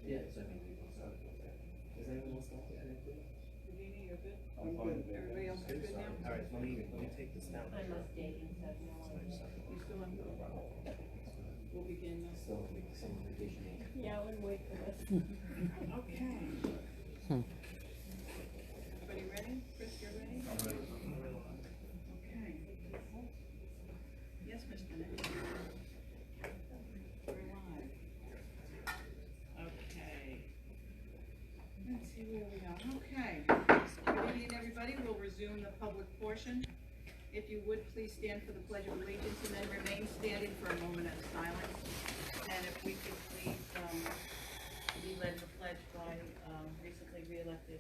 Yeah, so I mean, we can start with that. Does anyone else want to add anything? Virginia, you're good? I'm fine. Everybody else is good now? All right, let me take this down. I'm updating, so no one. You still on? We'll begin now. Still make the same vacation. Yeah, I would wait for this. Okay. Everybody ready? Chris, you're ready? I'm ready. Okay. Yes, Mr. Nick? We're live. Okay. Let's see where we are. Okay. Good evening, everybody. We'll resume the public portion. If you would, please stand for the Pledge of Allegiance and then remain standing for a moment of silence. And if we could please be led the pledge by recently re-elected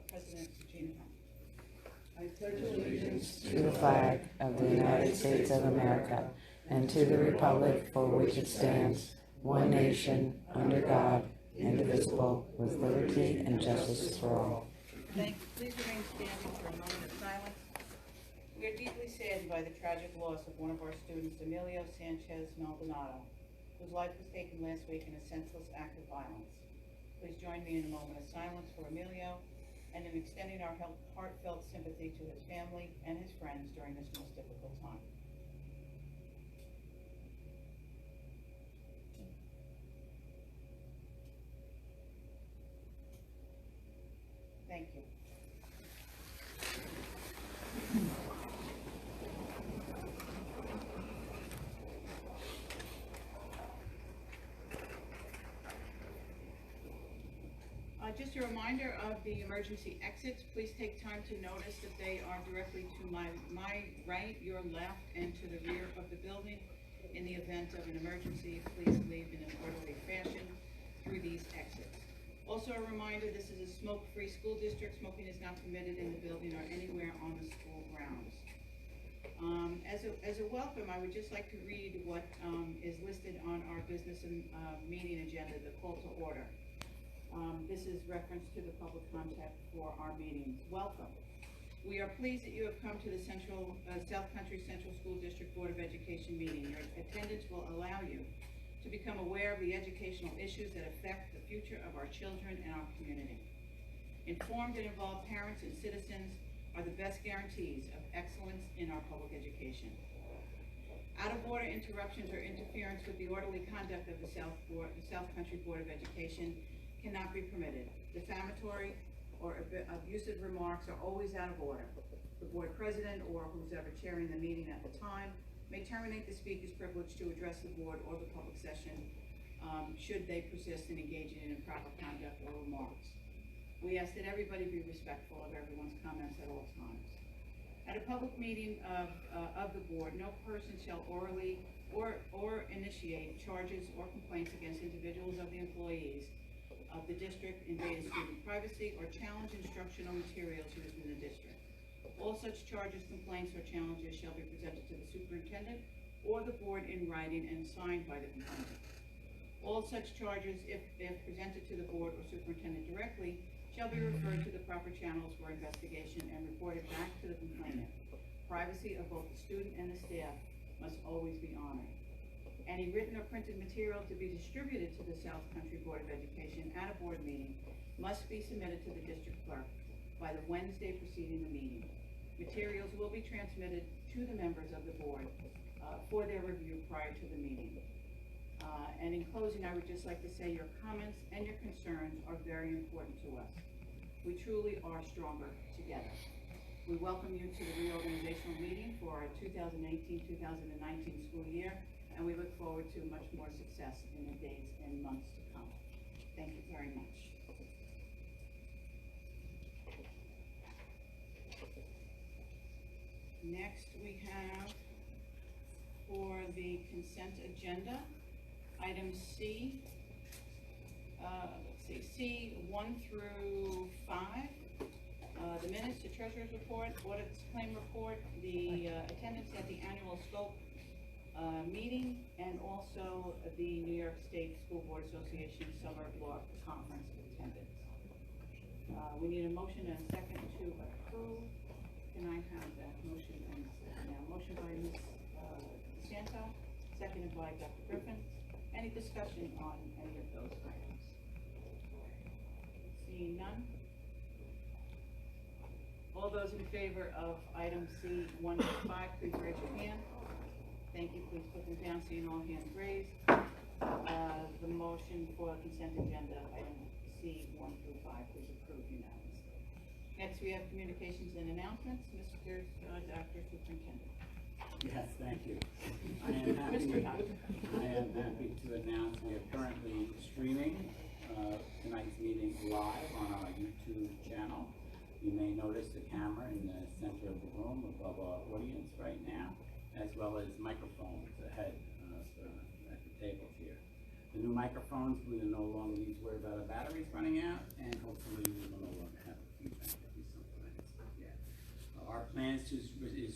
President Gina Hunt. I pledge allegiance to the flag of the United States of America and to the republic for which it stands, one nation, under God, indivisible, with liberty and justice for all. Thank you. Please remain standing for a moment of silence. We are deeply saddened by the tragic loss of one of our students, Emilio Sanchez Maldonado, whose life was taken last week in a senseless act of violence. Please join me in a moment of silence for Emilio and in extending our heartfelt sympathy to his family and his friends during this most difficult time. Thank you. Just a reminder of the emergency exits. Please take time to notice that they are directly to my right, your left, and to the rear of the building. In the event of an emergency, please leave in an orderly fashion through these exits. Also a reminder, this is a smoke-free school district. Smoking is not permitted in the building or anywhere on the school grounds. As a welcome, I would just like to read what is listed on our business and meeting agenda, the call to order. This is reference to the public contact for our meetings. Welcome. We are pleased that you have come to the South Country Central School District Board of Education meeting. Your attendance will allow you to become aware of the educational issues that affect the future of our children and our community. Informed and involved parents and citizens are the best guarantees of excellence in our public education. Out-of-order interruptions or interference with the orderly conduct of the South Country Board of Education cannot be permitted. Defamatory or abusive remarks are always out of order. The board president or who's ever chairing the meeting at the time may terminate the speaker's privilege to address the board or the public session should they persist in engaging in improper conduct or remarks. We ask that everybody be respectful of everyone's comments at all times. At a public meeting of the board, no person shall orally or initiate charges or complaints against individuals of the employees of the district, invade student privacy, or challenge instructional materials used in the district. All such charges, complaints, or challenges shall be presented to the superintendent or the board in writing and signed by the complainant. All such charges, if presented to the board or superintendent directly, shall be referred to the proper channels for investigation and reported back to the complainant. Privacy of both the student and the staff must always be honored. Any written or printed material to be distributed to the South Country Board of Education at a board meeting must be submitted to the district clerk by the Wednesday preceding the meeting. Materials will be transmitted to the members of the board for their review prior to the meeting. And in closing, I would just like to say your comments and your concerns are very important to us. We truly are stronger together. We welcome you to the reorganizational meeting for our 2018-2019 school year, and we look forward to much more success in the days and months to come. Thank you very much. Next, we have for the consent agenda, item C, let's see, C 1 through 5, the minutes, the treasurer's report, audits claim report, the attendance at the annual scope meeting, and also the New York State School Board Association Summer Block Conference attendance. We need a motion and a second to approve. Can I have that motion and second? Now, motion by Ms. Santo, seconded by Dr. Griffin. Any discussion discussion on any of those items? Seeing none? All those in favor of item C 1 through 5, please raise your hand. Thank you, please put them down, seeing all hands raised. The motion for consent agenda, item C 1 through 5, is approved unanimously. Next, we have communications and announcements. Mr. Dr. Superintendent. Yes, thank you. I am Mr. Doctor. happy to announce we are currently streaming tonight's meeting live on our YouTube channel. You may notice the camera in the center of the room above our audience right now, as well as microphones ahead at the tables here. The new microphones, we will no longer need to worry about our batteries running out, and hopefully we will no longer have feedback every sometimes. Yeah. Our plan is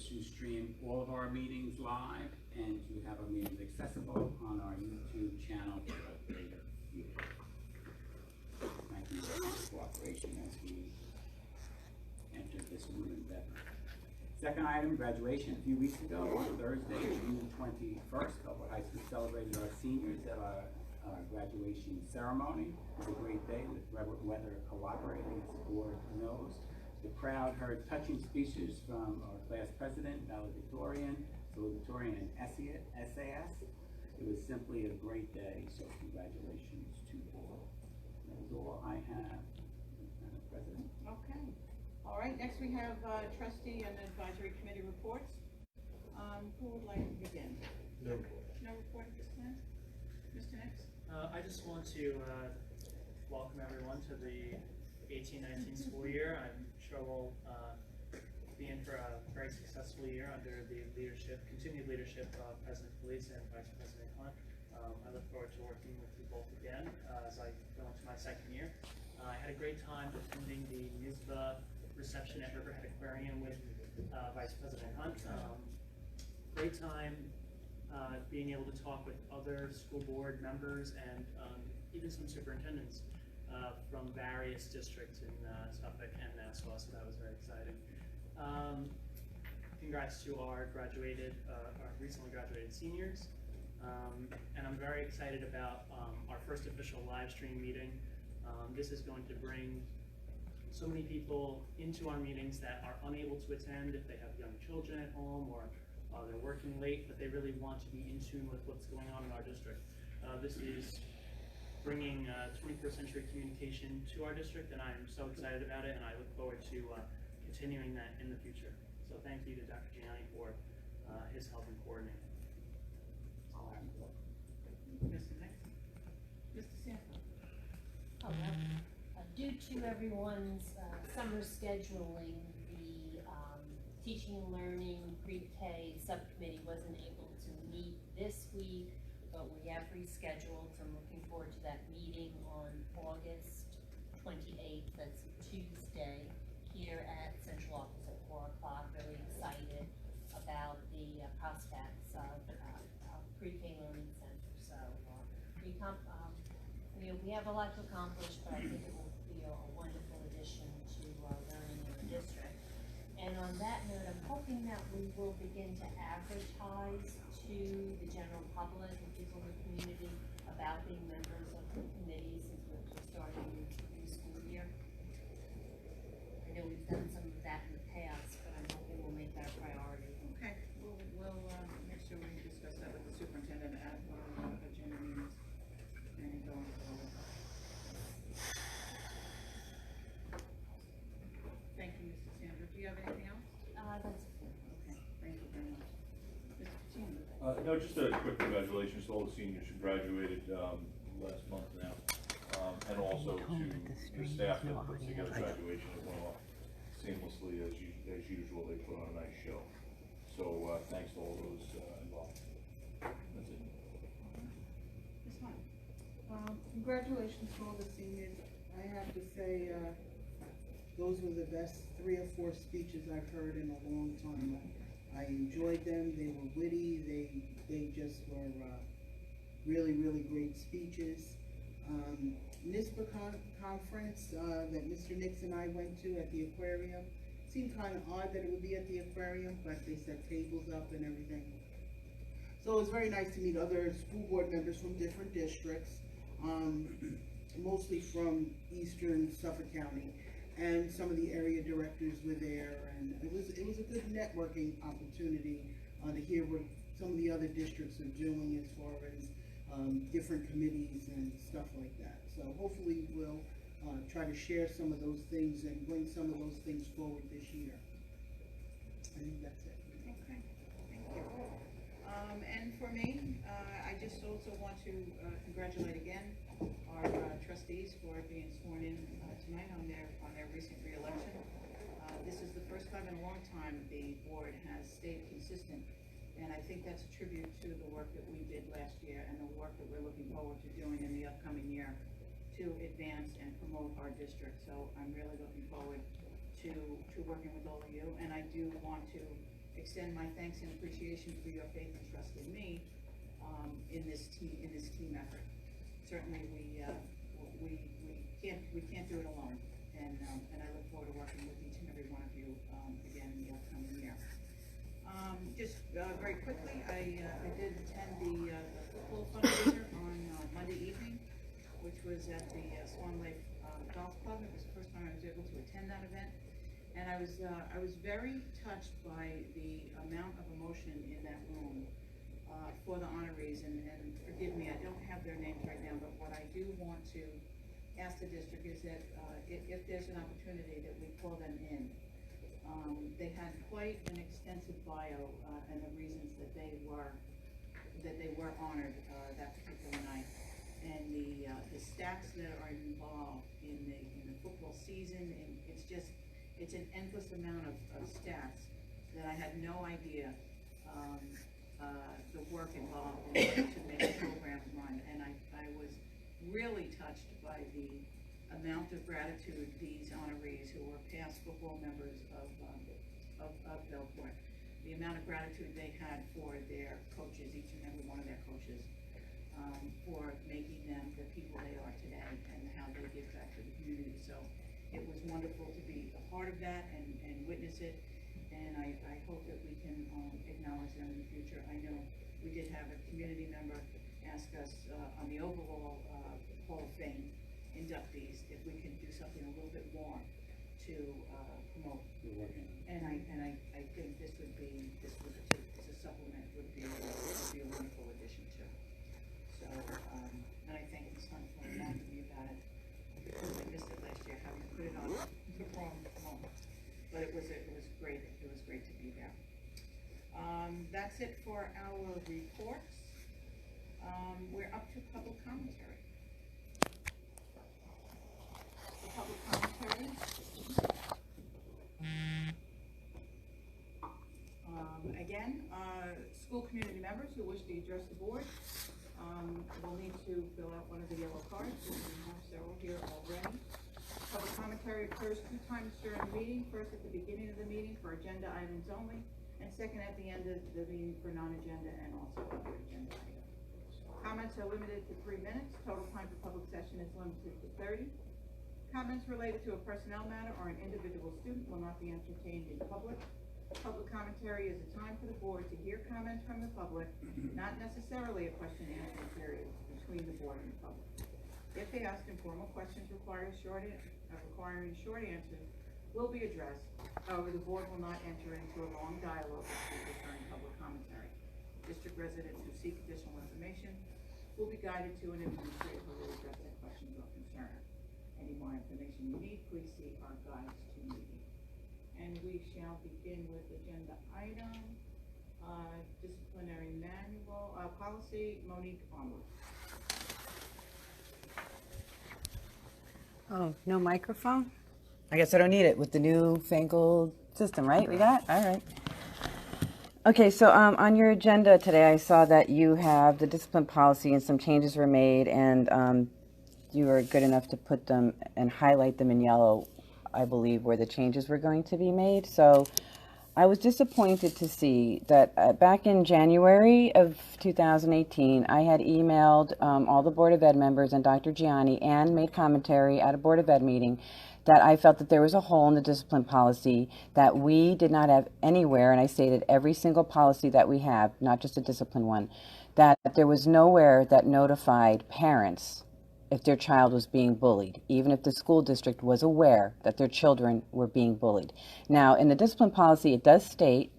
to stream all of our meetings live and to have our meetings accessible on our YouTube channel for later viewing. Thank you for your cooperation as we enter this new endeavor. Second item, graduation. A few weeks ago, on Thursday, June 21st, Bellport High School celebrated our seniors at our graduation ceremony. It was a great day with weather cooperating, as the board knows. The crowd heard touching speeches from our class president, valedictorian, and SAS. It was simply a great day, so congratulations to all. That is all I have, Madam President. Okay. All right, next we have trustee and advisory committee reports. Who would like to begin? No report. No report at this time? Mr. Nix? I just want to welcome everyone to the 18-19 school year. I'm sure we'll be in for a very successful year under the continued leadership of President Felice and Vice President Hunt. I look forward to working with you both again as I go into my second year. I had a great time attending the NISBA reception at Riverhead Aquarium with Vice President Hunt. Great time being able to talk with other school board members and even some superintendents from various districts in Suffolk and Nassau, so that was very exciting. Congrats to our recently graduated seniors. And I'm very excited about our first official live stream meeting. This is going to bring so many people into our meetings that are unable to attend if they have young children at home or they're working late, but they really want to be in tune with what's going on in our district. This is bringing 21st century communication to our district, and I'm so excited about it, and I look forward to continuing that in the future. So thank you to Dr. Gianni for his help in coordinating. That's all I have. Mr. Nix? Mr. Sanford? Due to everyone's summer scheduling, the teaching and learning pre-K subcommittee wasn't able to meet this week, but we have rescheduled, so I'm looking forward to that meeting on August 28th. That's a Tuesday here at Central Office at 4 o'clock. Really excited about the prospects of pre-K learning center. So we have a lot to accomplish, but I think it will be a wonderful addition to learning in the district. And on that note, I'm hoping that we will begin to advertise to the general public and people in the community about being members of the committee since we're starting a new school year. I know we've done some of that in the past, but I'm hoping we'll make that a priority. Okay, we'll make sure we discuss that with the superintendent at one of the agenda meetings and going forward. Thank you, Mr. Sanders. Do you have anything else? That's it. Okay, thank you very much. Mr. Chandler? No, just a quick congratulations to all the seniors who graduated last month now, and also to the staff that put together graduation. It went off seamlessly as usual. They put on a nice show. So thanks to all those involved. That's it. Ms. Hunt? Congratulations to all the seniors. I have to say, those were the best 3 or 4 speeches I've heard in a long time. I enjoyed them. They were witty. They just were really, really great speeches. NISBA conference that Mr. Nix and I went to at the aquarium. Seemed kind of odd that it would be at the aquarium, but they set tables up and everything. So it's very nice to meet other school board members from different districts, mostly from eastern Suffolk County. And some of the area directors were there, and it was a good networking opportunity to hear what some of the other districts are doing as far as different committees and stuff like that. So hopefully we'll try to share some of those things and bring some of those things forward this year. I think that's it. Okay, thank you. And for me, I just also want to congratulate again our trustees for being sworn in tonight on their recent re-election. This is the first time in a long time the board has stayed consistent, and I think that's a tribute to the work that we did last year and the work that we're looking forward to doing in the upcoming year to advance and promote our district. So I'm really looking forward to working with all of you, and I do want to extend my thanks and appreciation for your faith and trust in me in this team effort. Certainly we can't do it alone, and I look forward to working with each and every one of you again in the upcoming year. Just very quickly, I did attend the football fundraiser on Monday evening, which was at the Swan Lake Golf Club. It was the first time I was able to attend that event, and I was very touched by the amount of emotion in that room for the honorees. And forgive me, I don't have their names right now, but what I do want to ask the district is that if there's an opportunity that we call them in. They had quite an extensive bio and the reasons that they were honored that particular night, and the stats that are involved in the football season, and it's an endless amount of stats that I had no idea the work involved in order to make the program run, and I was really touched by the amount of gratitude these honorees who were past football members of Bellport, the amount of gratitude they had for their coaches, each and every one of their coaches, for making them the people they are today and how they give back to the community. So it was wonderful to be a part of that and witness it, and I hope that we can acknowledge them in the future. I know we did have a community member ask us on the overall Hall of Fame inductees if we can do something a little bit more to promote. And I think this would be as a supplement would be a wonderful addition to. So and I thank Ms. Hunt for reminding me about it. I missed it last year, having put it on the wrong moment. But it was great. It was great to be there. That's it for our reports. We're up to public commentary. Public commentary. Again, school community members who wish to address the board will need to fill out one of the yellow cards. We have several here already. Public commentary occurs 2 times during the meeting, first at the beginning of the meeting for agenda items only, and second at the end of the meeting for non-agenda and also other agenda items. Comments are limited to 3 minutes. Total time for public session is limited to 30. Comments related to a personnel matter or an individual student will not be entertained in public. Public commentary is a time for the board to hear comments from the public, not necessarily a question and answer period between the board and the public. If they ask informal questions requiring short answers will be addressed. However, the board will not enter into a long dialogue with speakers during public commentary. District residents who seek additional information will be guided to an administrator who will address their questions or concerns. Any more information you need, please see our guides to meeting. And we shall begin with agenda item, disciplinary manual, policy, Monique Arnold. Oh, no microphone? I guess I don't need it with the new fangled system, right? We got? All right. Okay, so on your agenda today, I saw that you have the discipline policy and some changes were made, and you were good enough to put them and highlight them in yellow, I believe, where the changes were going to be made. So I was disappointed to see that back in January of 2018, I had emailed all the Board of Ed members and Dr. Gianni and made commentary at a Board of Ed meeting that I felt that there was a hole in the discipline policy that we did not have anywhere, and I stated every single policy that we have, not just a discipline one, that there was nowhere that notified parents if their child was being bullied, even if the school district was aware that their children were being bullied. Now, in the discipline policy, it does state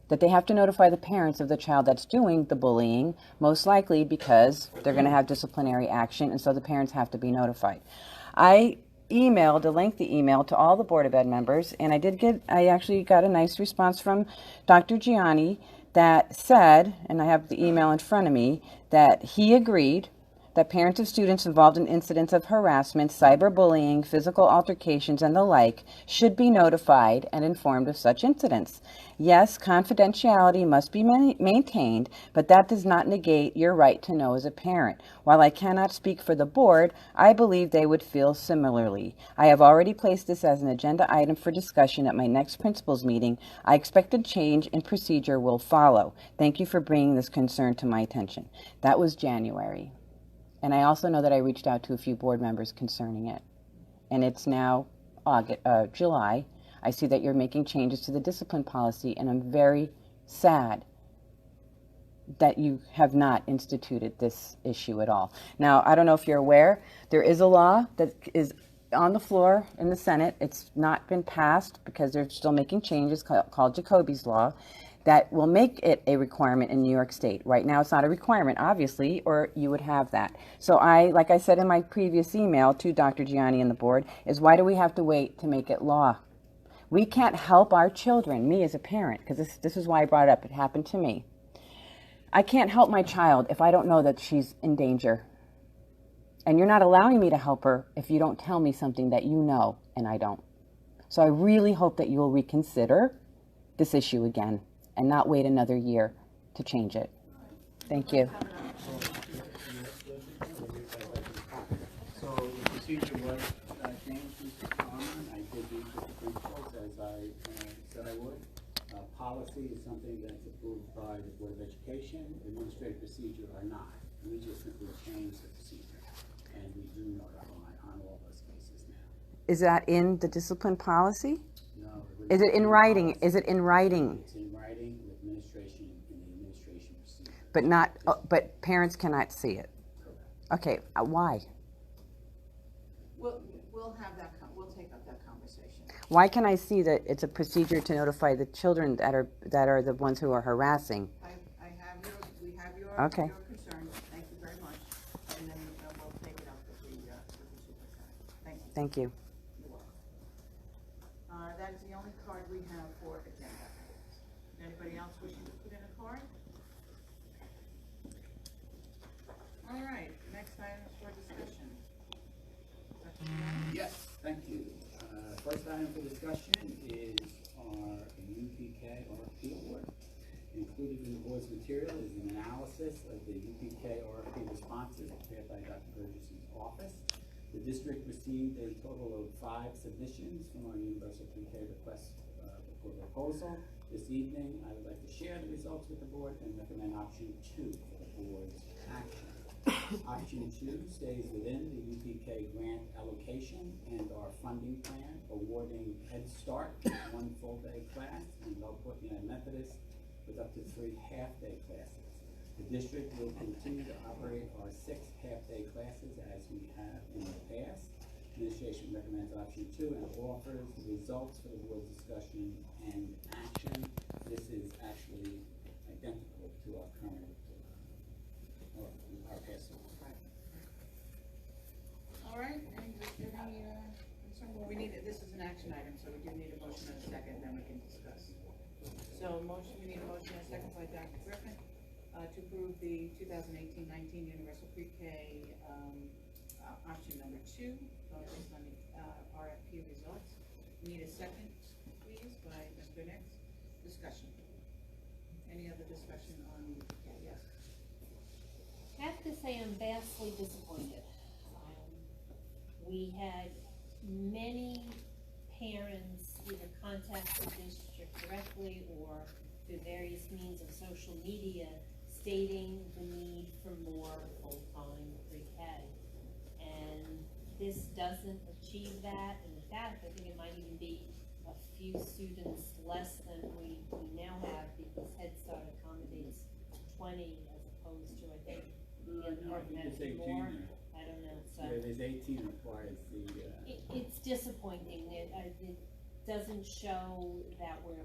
that they have to notify the parents of the child that's doing the bullying, most likely because they're going to have disciplinary action, and so the parents have to be notified. I emailed a lengthy email to all the Board of Ed members, and I actually got a nice response from Dr. Gianni that said, and I have the email in front of me, that he agreed that parents of students involved in incidents of harassment, cyberbullying, physical altercations, and the like should be notified and informed of such incidents. Yes, confidentiality must be maintained, but that does not negate your right to know as a parent. While I cannot speak for the board, I believe they would feel similarly. I have already placed this as an agenda item for discussion at my next principals meeting. I expect a change in procedure will follow. Thank you for bringing this concern to my attention. That was January. And I also know that I reached out to a few board members concerning it. And it's now July. I see that you're making changes to the discipline policy, and I'm very sad that you have not instituted this issue at all. Now, I don't know if you're aware, there is a law that is on the floor in the Senate. It's not been passed because they're still making changes, called Jacoby's Law, that will make it a requirement in New York State. Right now, it's not a requirement, obviously, or you would have that. So like I said in my previous email to Dr. Gianni and the board, is why do we have to wait to make it law? We can't help our children, me as a parent, because this is why I brought it up. It happened to me. I can't help my child if I don't know that she's in danger. And you're not allowing me to help her if you don't tell me something that you know and I don't. So I really hope that you will reconsider this issue again and not wait another year to change it. Thank you. So the procedure was changed, Mr. Conlon. I did reach with the principals as I said I would. Policy is something that's approved by the Board of Education. Administrative procedure are not. We just simply changed the procedure, and we do notify on all those cases now. Is that in the discipline policy? No. Is it in writing? Is it in writing? It's in writing with administration in the administration procedure. But not. But parents cannot see it. Correct. Okay. Why? We'll have that, we'll take up that conversation. Why can I see that it's a procedure to notify the children that are the ones who are harassing? We have your Okay. concerns, thank you very much, and then we'll take it up with the superintendent. Thank you. Thank you. You're welcome. That is the only card we have for agenda. Anybody else wishing to put in a card? All right, next item is for discussion. Yes, thank you. First item for discussion is our UPK RFP award. Included in the board's material is an analysis of the UPK RFP responses prepared by Dr. Burgess's office. The district received a total of 5 submissions from our universal pre-K request for proposal. This evening, I would like to share the results with the board and recommend option 2 for the board's action. Option 2 stays within the UPK grant allocation and our funding plan, awarding Head Start with 1 full-day class and Bellport United Methodist with up to 3 half-day classes. The district will continue to operate our 6 half-day classes as we have in the past. Administration recommends option 2 and offers the results for the board's discussion and action. This is actually identical to our current our past one. All right, any concern? Well, we need, this is an action item, so we do need a motion and a second, then we can discuss. So we need a motion and a second by Dr. Griffin to approve the 2018-19 Universal Pre-K option number 2, based on the RFP results. We need a second, please, by Mr. Nix. Discussion. Any other discussion on, yes? I have to say I'm vastly disappointed. We had many parents either contact the district directly or through various means of social media stating the need for more full-time pre-K. And this doesn't achieve that. And in fact, I think it might even be a few students less than we now have, because Head Start accommodates 20 as opposed to, I think, No, I think it's 18 more. there. I don't know, so. Yeah, there's 18 requires the, It's disappointing. It doesn't show that we're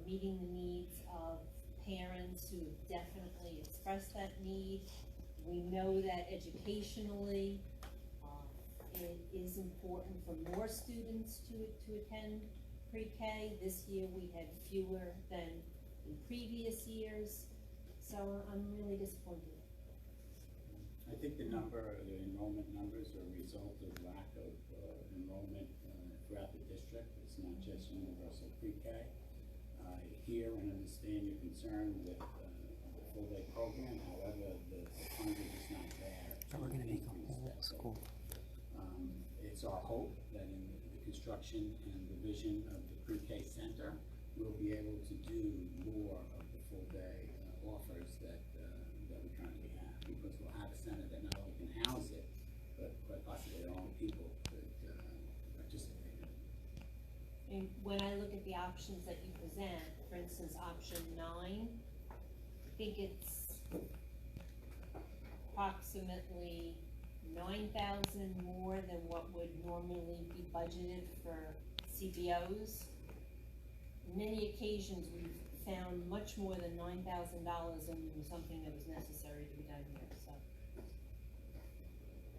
meeting the needs of parents who have definitely expressed that need. We know that educationally, it is important for more students to attend pre-K. This year we had fewer than in previous years, so I'm really disappointed. I think the enrollment numbers are a result of lack of enrollment throughout the district. It's not just universal pre-K. I hear and understand your concern with the full-day program, however, the funds are just not there. So we're gonna make a whole school. It's our hope that in the construction and revision of the pre-K center, we'll be able to do more of the full-day offers that we currently have, because we'll have a center that not only can house it, but quite possibly our own people could participate in it. And when I look at the options that you present, for instance, option 9, I think it's approximately 9,000 more than what would normally be budgeted for CBOs. On many occasions, we've found much more than $9,000 in something that was necessary to be done here, so.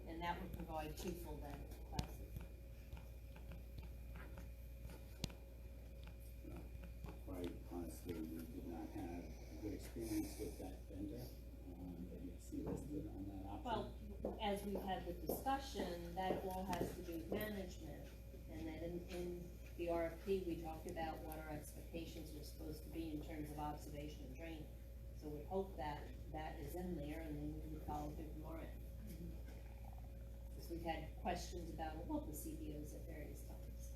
And that would provide 2 full-day classes. Quite honestly, we did not have a good experience with that vendor that you see listed on that option. Well, as we've had the discussion, that all has to do with management, and that in the RFP, we talked about what our expectations were supposed to be in terms of observation and training. So we hope that that is in there, and then we would follow through from our end. Because we've had questions about local CBOs at various times.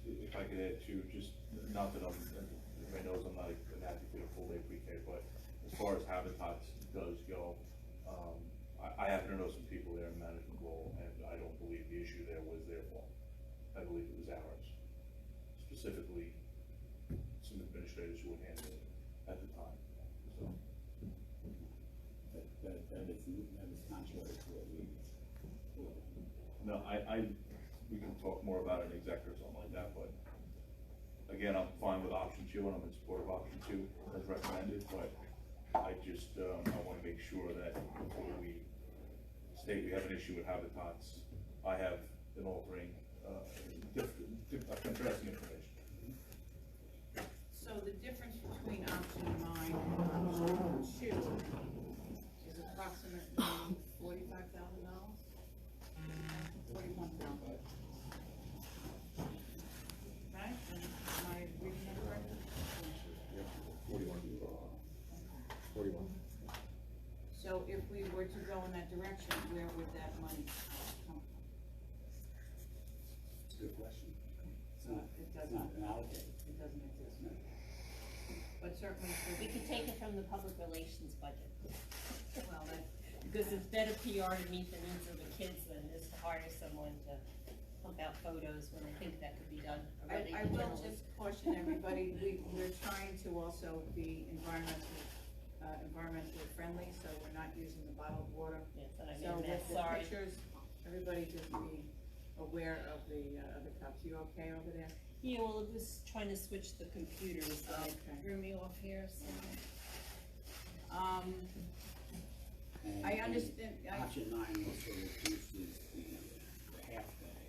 If I could add too, just, not that everybody knows I'm not an advocate of full-day pre-K, but as far as Habitats does go, I happen to know some people there in management role, and I don't believe the issue there was their fault. I believe it was ours. Specifically, some administrators who would handle it at the time, so. That is contrary to what we. No, we can talk more about it in exec or something like that, but again, I'm fine with option 2, and I'm in support of option 2 as recommended, but I just, I wanna make sure that before we state we have an issue with Habitats, I have an altering, contrasting information. So the difference between option 9 and option 2 is approximately $45,000? $41,000. Right? Am I reading that correctly? 41. So if we were to go in that direction, where would that money come from? It's a good question. It doesn't allocated. It doesn't exist. But certainly, We could take it from the public relations budget. well, that, Because it's better PR to meet the needs of the kids than it is to hire someone to pump out photos when they think that could be done already. I will just caution everybody, we're trying to also be environmentally friendly, so we're not using the bottled water. Yes, and I So mean, with the sorry. pictures, everybody just be aware of the cups. You okay over there? Yeah, well, it was trying to switch the computers, so it Okay. threw me off here, so. I understand, Option 9 also reduces the half day,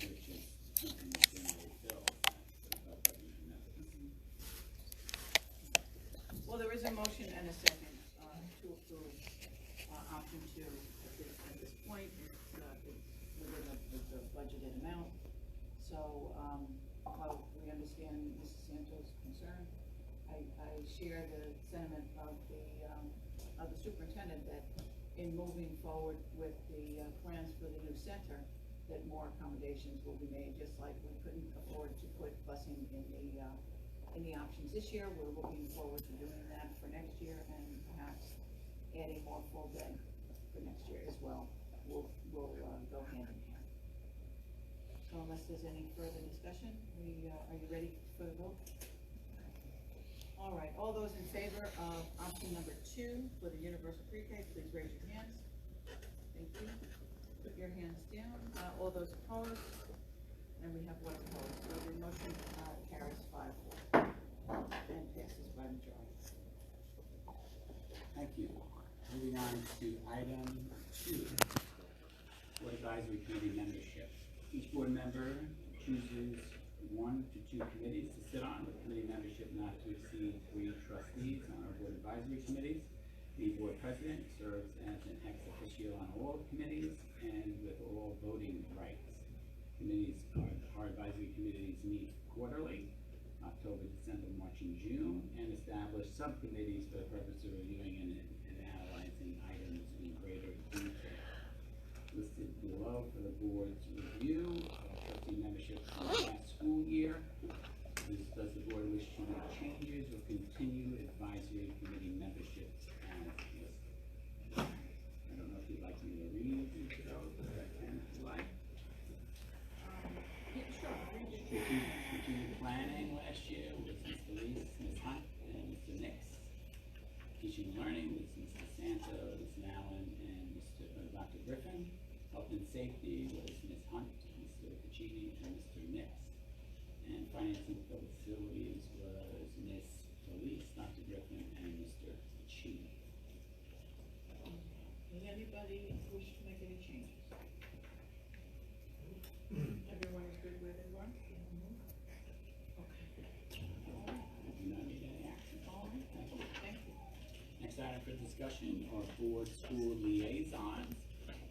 which is something that generally fills that mechanism. well, there is a motion and a second, to approve, option 2 at this point. It's within the budgeted amount. So, while we understand Mrs. Santos' concern, I share the sentiment of the superintendent that in moving forward with the plans for the new center, that more accommodations will be made, just like we couldn't afford to put busing in the options this year. We're looking forward to doing that for next year, and perhaps adding more full day for next year as well. Will unless there's any further discussion, are you ready for the vote? All right, all those in favor of option number 2 for the universal pre-K, please raise your hands. Thank you. Put your hands down. All those opposed? And we have 1 opposed, so the motion carries 5-4 and passes by majority. Thank you. Moving on to item 2, Board Advisory Committee membership. Each board member chooses 1 to 2 committees to sit on, with committee membership not to exceed 3 trustees on our board advisory committees. The board president serves as an ex officio on all committees and with all voting rights. Our advisory committees meet quarterly, October, December, March, and June, and establish subcommittees for the purpose of reviewing and analyzing items in greater detail. Listed below for the board's review, trustee membership for the last school year. Does the board wish to make changes or continue advisory committee memberships as listed? I don't know if you'd like me to read each of those, but I can if you like. Yeah, sure. Strategic planning last year was Ms. Felice, Ms. Hunt, and Mr. Nix. Teaching and learning was Mr. Santo, Ms. Allen, and Dr. Griffin. Health and safety was Ms. Hunt, Mr. Piccini, and Mr. Nix. And finance and facilities was Ms. Felice, Dr. Griffin, and Mr. Piccini. Does anybody wish to make any changes? Everyone is good where they were? Okay. I do not need any action. All right, thank you. Next item for discussion are board school liaisons.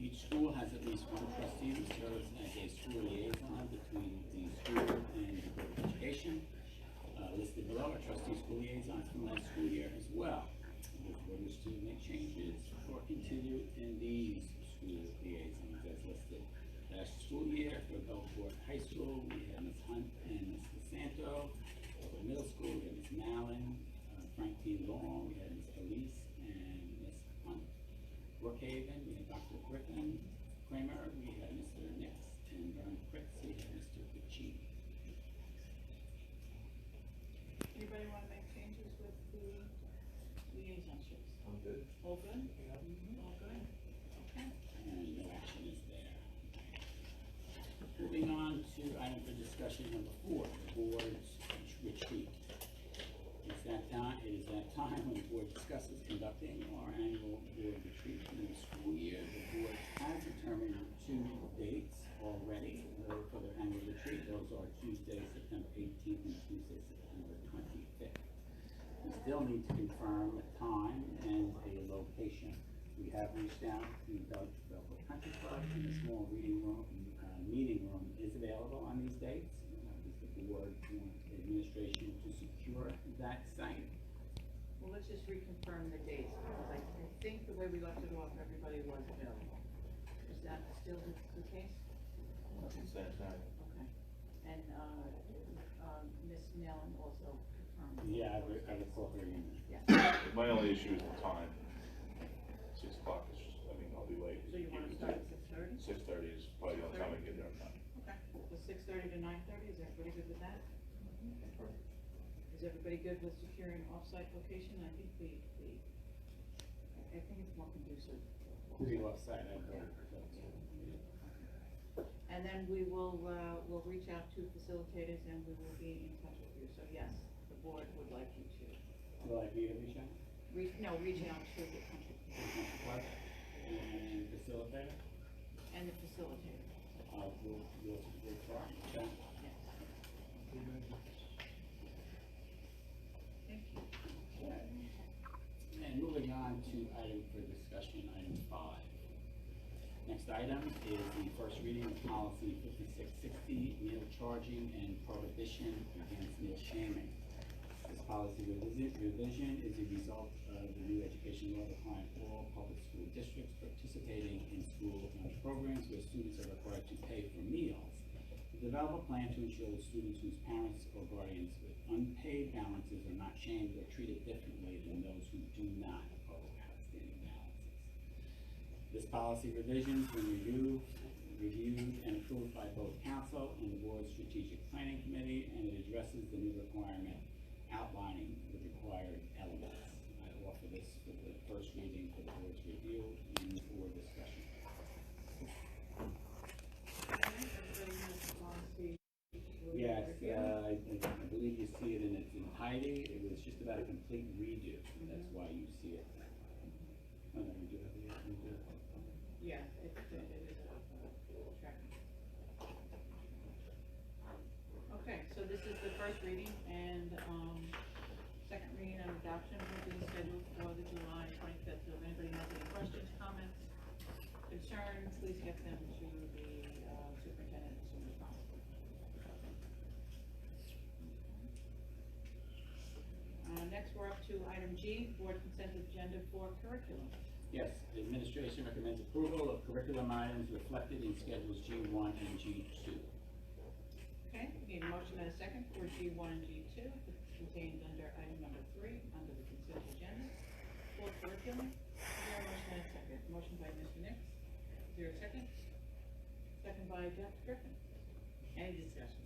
Each school has at least 1 trustee who serves as a school liaison between the school and the Board of Education. Listed below are trustee school liaisons from last school year as well. If the board wishes to make changes or continue in these school liaisons as listed. Last school year for Bellport High School, we had Ms. Hunt and Mr. Santo. For middle school, we had Ms. Mallon, Frank P. Long, we had Ms. Felice, and Ms. Hunt. Brookhaven, we had Dr. Griffin. Kramer, we had Mr. Nix. And Vern Fritz, we had Mr. Piccini. Anybody want to make changes with the liaisonships? I'm good. All good? All good? Okay. And no action is there. Moving on to item for discussion number 4, the board's retreat. It is that time when the board discusses conducting our annual board retreat in the school year. The board has determined 2 dates already for their annual retreat. Those are Tuesday, September 18th and Tuesday, September 25th. We still need to confirm a time and a location. We have reached out to Bellport Country Club, and a small meeting room is available on these dates. Does the board want the administration to secure that site? Well, let's just reconfirm the dates, because I think the way we left it off, everybody was available. Is that still the case? It's that time. Okay. And, Ms. Nellen also confirmed. Yeah, I recall her in. Yes. My only issue is the time. 6 o'clock is, I'll be late. So you want to start at 6:30? 6:30 is probably the only time I get there on time. Okay. So 6:30 to 9:30, is everybody good with that? Is everybody good with securing off-site location? I think I think it's more conducive. The offsite, I heard. And then we will, we'll reach out to facilitators and we will be in touch with you. So yes, the board would like you to, Will I be able to reach out? reach out to the country club And facilitator? and the facilitator. We'll try. Okay. Yes. Thank you. And moving on to item for discussion, item 5. Next item is the first reading of policy 5660, meal charging and prohibition against meal shaming. This policy revision is a result of the new education law requiring all public school districts participating in school lunch programs where students are required to pay for meals. To develop a plan to ensure that students whose parents or guardians with unpaid balances are not shamed or treated differently than those who do not owe outstanding balances. This policy revision, when reviewed, reviewed and approved by both council and the board's strategic planning committee, and it addresses the new requirement outlining the required elements. I offer this for the first reading for the board's review and for discussion. Everybody has the policy. Yes, I believe you see it in its entirety. It was just about a complete redo. That's why you see it. Oh, no, you do have the, you do. Yeah, it is tracking. Okay, so this is the first reading, and, second reading and adoption will be scheduled for the July 25th. So if anybody has any questions, comments, concerns, please get them to the superintendent as soon as possible. Next, we're up to item G, board consent agenda for curriculum. Yes, the administration recommends approval of curriculum items reflected in schedules G1 and G2. Okay, we need a motion and a second for G1 and G2, contained under item number 3, under the consent agenda for curriculum. Is there a motion and a second? Motion by Mr. Nix. Is there a second? Second by Dr. Griffin. Any discussion?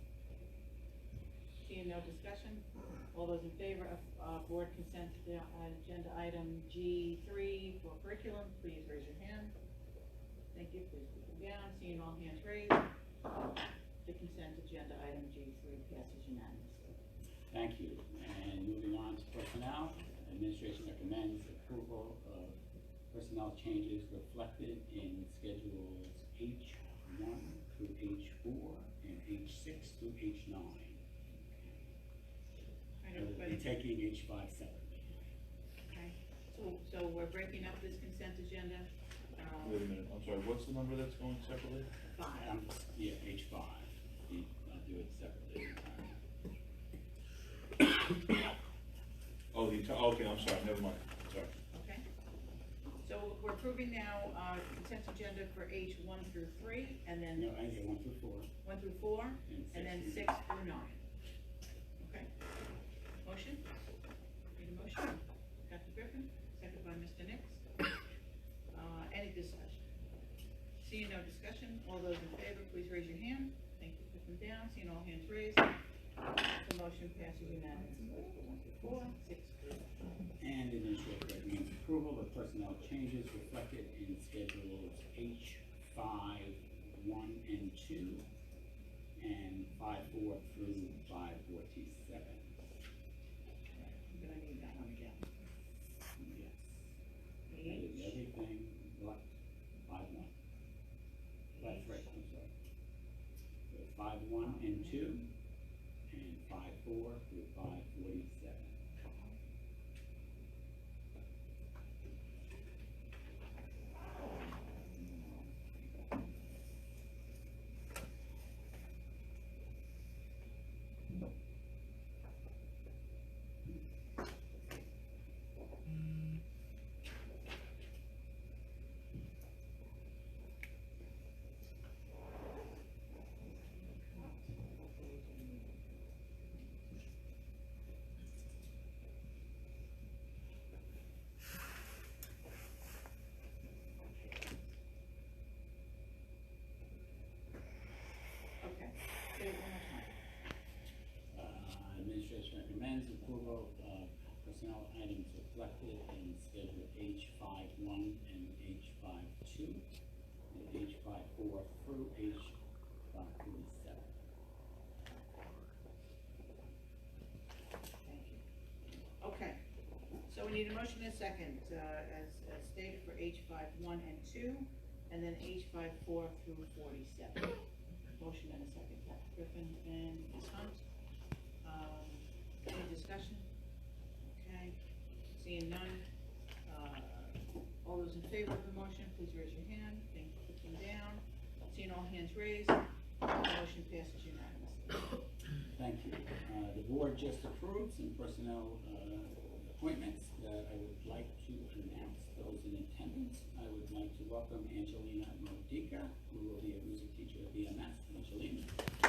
Seeing no discussion, all those in favor of board consent agenda item G3 for curriculum, please raise your hand. Thank you, please put them down. Seeing all hands raised, the consent agenda item G3 passes unanimously. Thank you. And moving on to personnel, administration recommends approval of personnel changes reflected in schedules H1 through H4 and H6 through H9. We're taking H5 separately. Okay, so we're breaking up this consent agenda. Wait a minute, I'm sorry, what's the number that's going separately? 5. Yeah, H5. I'll do it separately. Oh, okay, I'm sorry, never mind, sorry. Okay, so we're approving now, consent agenda for H1 through 3, and then No, I get 1 through 4. 1 through 4, and then 6 through 9. Okay, motion? Need a motion? Dr. Griffin, second by Mr. Nix. Any discussion? Seeing no discussion, all those in favor, please raise your hand. Thank you, put them down. Seeing all hands raised, the motion passes unanimously. 1 through 4, 6 through 9. And administration recommends approval of personnel changes reflected in schedules H5, 1 and 2, and 5-4 through 5-47. I'm gonna need that one again. Yes. That is everything but 5-1. That's right, I'm sorry. So 5-1 and 2, and 5-4 through 5-47. Okay, say it one more time. Administration recommends approval of personnel items reflected in schedule H5-1 and H5-2, and H5-4 through H5-47. Thank you. Okay, so we need a motion and a second, as stated for H5-1 and 2, and then H5-4 through 47. Motion and a second, Dr. Griffin and Ms. Hunt. Any discussion? Okay, seeing none. All those in favor of the motion, please raise your hand. Thank you, put them down. Seeing all hands raised, the motion passes unanimously. Thank you. The board just approved some personnel appointments that I would like to announce. Those in attendance, I would like to welcome Angelina Modica, who will be a music teacher at BMS. Angelina. I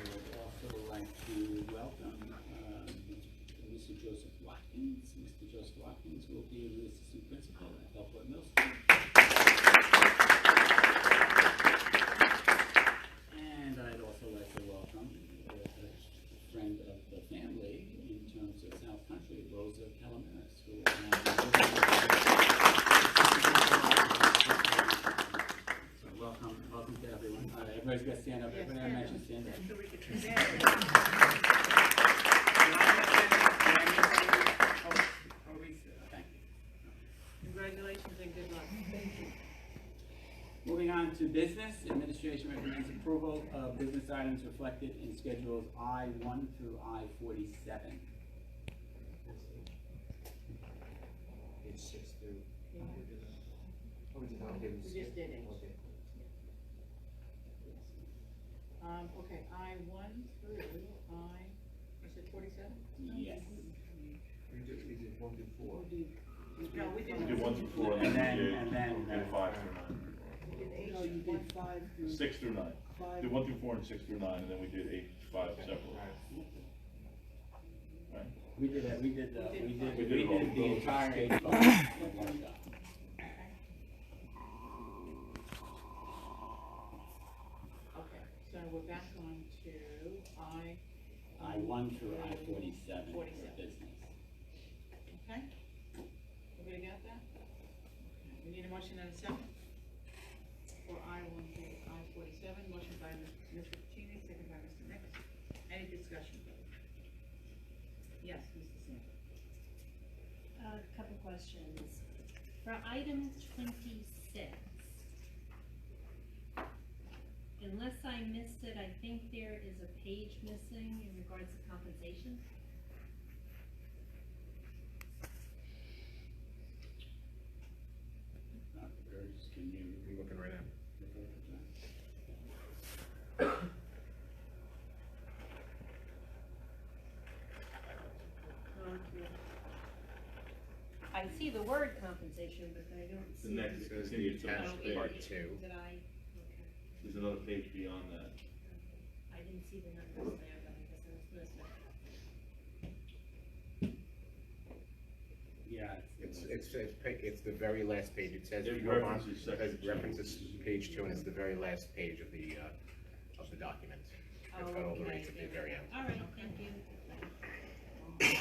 would also like to welcome Mr. Joseph Watkins. Mr. Joseph Watkins will be the assistant principal at Bellport Middle School. And I'd also like to welcome a friend of the family in terms of South Country, Rosa Calamaris, who will now be So welcome to everyone. Everybody's got to stand up. Everybody I mentioned, stand up. Thank you. Congratulations and good luck. Thank you. Moving on to business, administration recommends approval of business items reflected in schedules I-1 through I-47. Page 6 through. Yeah. Oh, we did not. We just did it. Okay. Okay, I-1 through you said 47? Yes. We did 1 through 4. No, we We did. did 1 through 4, And and then- then and then- we did 5 through 9. No, you did 5 through. 6 through 9. 5. Did 1 through 4 and 6 through 9, and then we did 8, 5 separately. Right? We did that. We did the all. entire 8 in one shot. Okay, so we're back on to I-1 through I-47 for 47. business. Okay? Everybody got that? Okay. We need a motion and a second for I-1 through I-47. Motion by Mr. Puccini, second by Mr. Nix. Any discussion? Yes, Mr. Sanford. A couple questions. For item 26, unless I missed it, I think there is a page missing in regards to compensation. Can you? I'm looking right now. I see the word compensation, but I don't see. The next, Says I the think it's attached the part page. 2. Did I? Okay. There's another page beyond that. I didn't see the numbers there, but I guess I was missing. Yeah. It's the very last page. It says It you go on, references section it references page 2, and it's the very last page of the document. It's got all the rates at the very end. All right, thank you. Is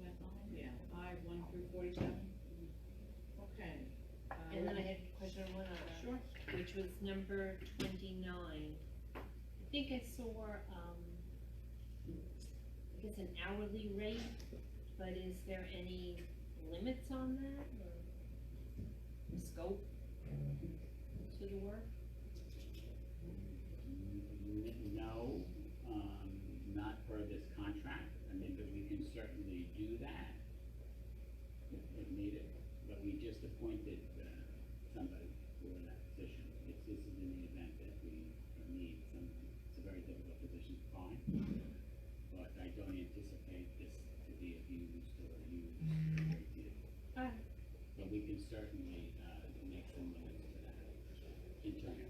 that all? Yeah, I-1 through 47. Okay. And then I had a question on one other. Sure. Which was number 29. I think I saw, I guess an hourly rate, but is there any limits on that, or scope to the work? No, not per this contract. I mean, but we can certainly do that if needed. But we just appointed somebody for that position. This is in the event that we need somebody. It's a very difficult position to find, but I don't anticipate this to be abused or used a great deal. All right. But we can certainly make some limits to that internally.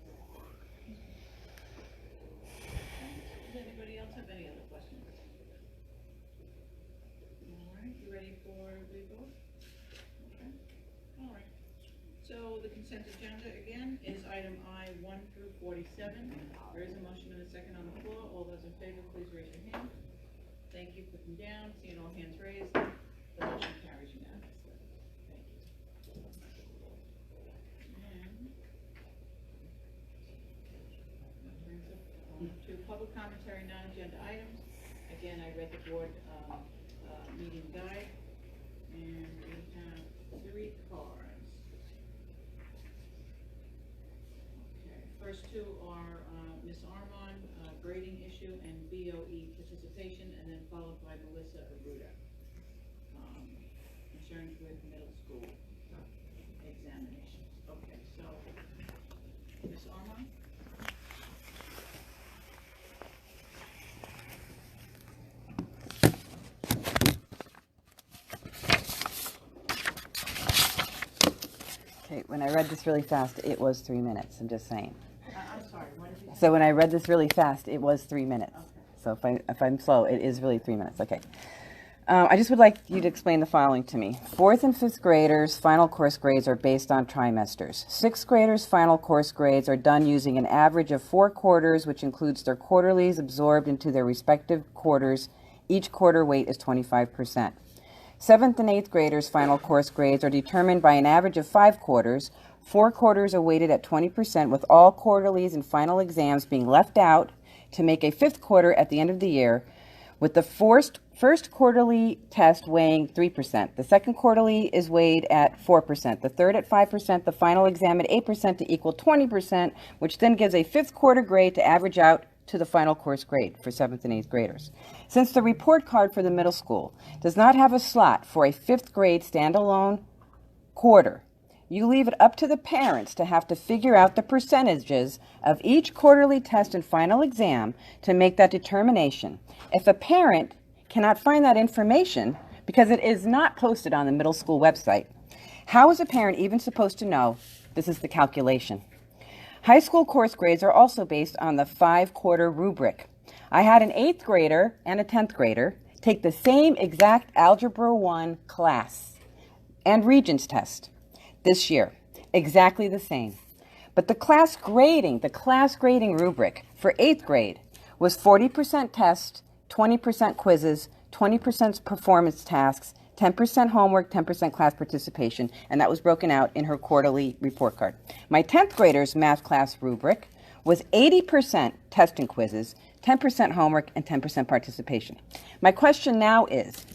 Does anybody else have any other questions? All right, you ready for the vote? Okay, all right. So the consent agenda again is item I-1 through 47. There is a motion and a second on the floor. All those in favor, please raise your hand. Thank you, put them down. Seeing all hands raised, the motion carries unanimously. Thank you. And that brings us to public commentary, non-agenda items. Again, I read the board meeting guide, and we have 3 cards. Okay, first 2 are Ms. Armand, grading issue, and BOE participation, and then followed by Melissa Aruda, concerns with middle school examinations. Okay, so, Ms. Armand? Okay, when I read this really fast, it was 3 minutes, I'm just saying. I'm sorry, What did you say? So when I read this really fast, it was 3 minutes. Okay. So if I'm slow, it is really 3 minutes. Okay. I just would like you to explain the following to me. 4th and 5th graders' final course grades are based on trimesters. 6th graders' final course grades are done using an average of 4 quarters, which includes their quarterlies absorbed into their respective quarters. Each quarter weight is 25%. 7th and 8th graders' final course grades are determined by an average of 5 quarters. 4 quarters are weighted at 20%, with all quarterlies and final exams being left out to make a 5th quarter at the end of the year, with the first quarterly test weighing 3%. The second quarterly is weighed at 4%, the third at 5%, the final exam at 8% to equal 20%, which then gives a 5th quarter grade to average out to the final course grade for 7th and 8th graders. Since the report card for the middle school does not have a slot for a 5th grade standalone quarter, you leave it up to the parents to have to figure out the percentages of each quarterly test and final exam to make that determination. If a parent cannot find that information because it is not posted on the middle school website, how is a parent even supposed to know this is the calculation? High school course grades are also based on the 5-quarter rubric. I had an 8th grader and a 10th grader take the same exact Algebra 1 class and Regents test this year, exactly the same. But the class grading rubric for 8th grade was 40% test, 20% quizzes, 20% performance tasks, 10% homework, 10% class participation, and that was broken out in her quarterly report card. My 10th grader's math class rubric was 80% test and quizzes, 10% homework, and 10% participation. My question now is,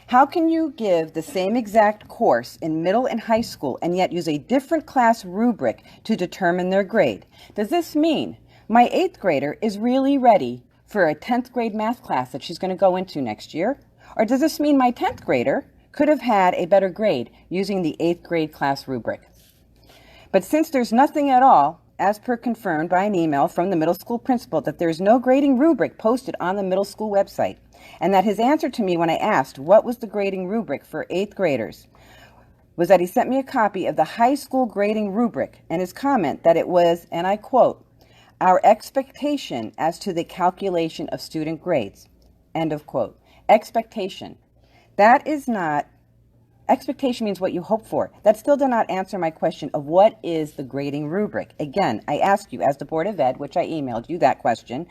how can you give the same exact course in middle and high school and yet use a different class rubric to determine their grade? Does this mean my 8th grader is really ready for a 10th grade math class that she's going to go into next year? Or does this mean my 10th grader could have had a better grade using the 8th grade class rubric? But since there's nothing at all, as per confirmed by an email from the middle school principal, that there's no grading rubric posted on the middle school website, and that his answer to me when I asked what was the grading rubric for 8th graders was that he sent me a copy of the high school grading rubric and his comment that it was, and I quote, "our expectation as to the calculation of student grades," end of quote. Expectation. That is not, expectation means what you hope for. That still did not answer my question of what is the grading rubric. Again, I ask you as the Board of Ed, which I emailed you that question,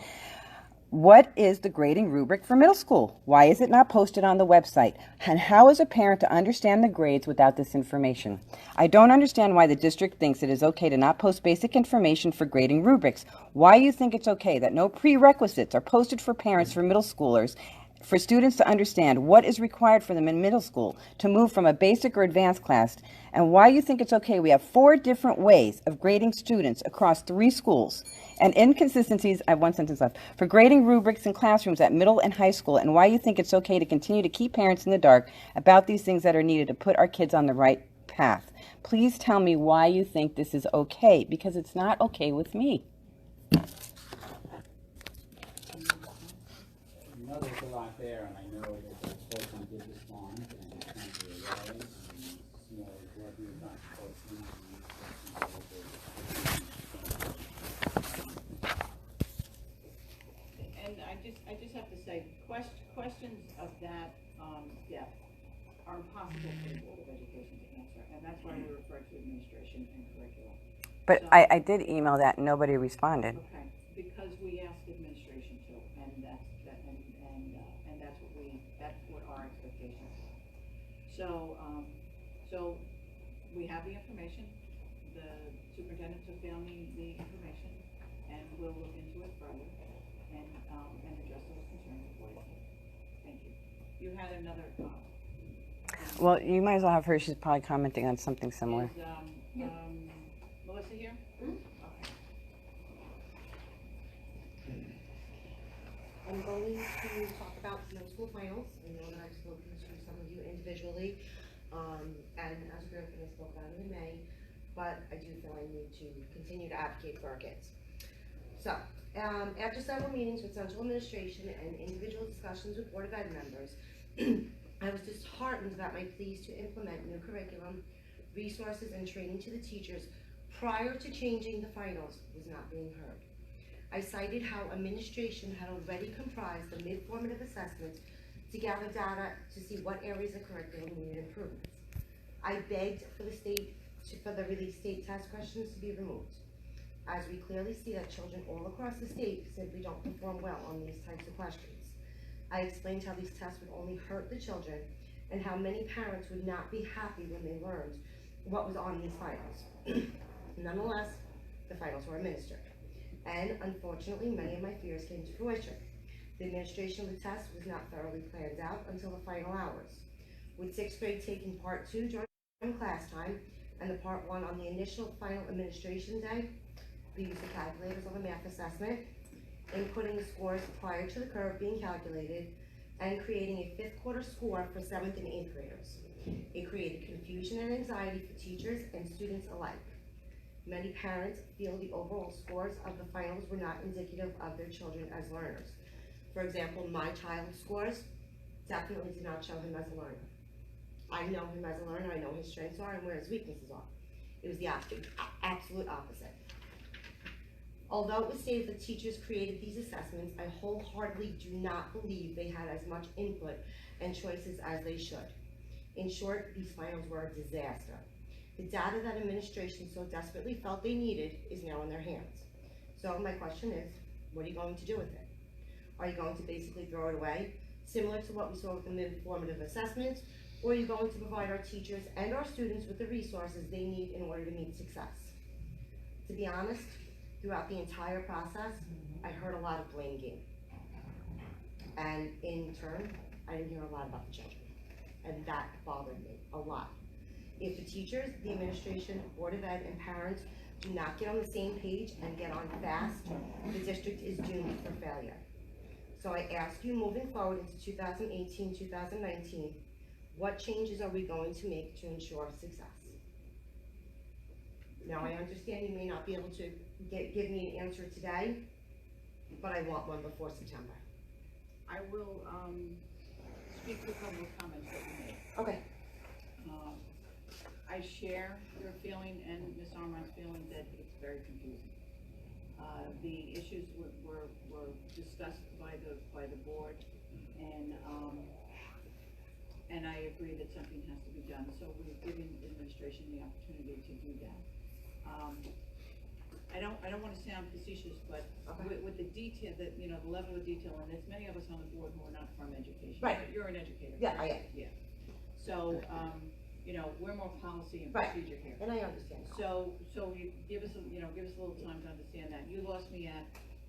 what is the grading rubric for middle school? Why is it not posted on the website? And how is a parent to understand the grades without this information? I don't understand why the district thinks it is okay to not post basic information for grading rubrics. Why you think it's okay that no prerequisites are posted for parents for middle schoolers, for students to understand what is required for them in middle school to move from a basic or advanced class, and why you think it's okay we have 4 different ways of grading students across 3 schools, and inconsistencies, I have 1 sentence left, for grading rubrics in classrooms at middle and high school, and why you think it's okay to continue to keep parents in the dark about these things that are needed to put our kids on the right path. Please tell me why you think this is okay, because it's not okay with me. I know there's a lot there, and I know that the person did respond, and thank you, Ray, and you know, what you got posting, And I just have to say, questions of that, depth are impossible for the Board of Education to answer, and that's why we refer to administration and curriculum. But So- I did email that and nobody responded. Okay, because we asked administration to, and that's what our expectations are. So we have the information, the superintendent took down the information, and we'll look into it further, and address those concerns for you. Thank you. You had another, Well, you might as well have her, she's probably commenting on something similar. is, Melissa here? Okay. I'm going to talk about middle school finals. I know that I've spoken to some of you individually, and as a group, and I spoke about it in May, but I do feel I need to continue to advocate for our kids. So, after several meetings with central administration and individual discussions with Board of Ed members, I was disheartened that my pleas to implement new curriculum, resources, and training to the teachers prior to changing the finals was not being heard. I cited how administration had already comprised the mid-formative assessment to gather data to see what areas of curriculum needed improvements. I begged for the release state test questions to be removed, as we clearly see that children all across the state simply don't perform well on these types of questions. I explained how these tests would only hurt the children and how many parents would not be happy when they learned what was on these finals. Nonetheless, the finals were administered, and unfortunately, many of my fears came to fruition. The administration of the test was not thoroughly planned out until the final hours. With 6th grade taking part 2 during class time and the part 1 on the initial final administration day, we used the calculators on the math assessment, inputting the scores prior to the curve being calculated, and creating a 5th quarter score for 7th and 8th graders. It created confusion and anxiety for teachers and students alike. Many parents feel the overall scores of the finals were not indicative of their children as learners. For example, my child's scores definitely did not show him as a learner. I know him as a learner, I know his strengths are and where his weaknesses are. It was the absolute opposite. Although it was stated that teachers created these assessments, I wholeheartedly do not believe they had as much input and choices as they should. In short, these finals were a disaster. The data that administration so desperately felt they needed is now in their hands. So my question is, what are you going to do with it? Are you going to basically throw it away, similar to what we saw with the mid-formative assessments, or are you going to provide our teachers and our students with the resources they need in order to meet success? To be honest, throughout the entire process, I heard a lot of blame game. And in turn, I didn't hear a lot about the children. And that bothered me a lot. If the teachers, the administration, Board of Ed, and parents do not get on the same page and get on fast, the district is doomed for failure. So I ask you, moving forward into 2018-2019, what changes are we going to make to ensure success? Now, I understand you may not be able to give me an answer today, but I want one before September. I will, speak to a couple of comments that you made. Okay. I share your feeling and Ms. Armand's feeling that it's very confusing. The issues were discussed by the board, and I agree that something has to be done. So we're giving the administration the opportunity to do that. I don't want to sound facetious, but Okay. with the detail, that the level of detail, and there's many of us on the board who are not from education. Right. You're an educator. Yeah, I am. Yeah. So, we're more policy and Right. procedure here. And I understand. So you give us a little time to understand that. You lost me at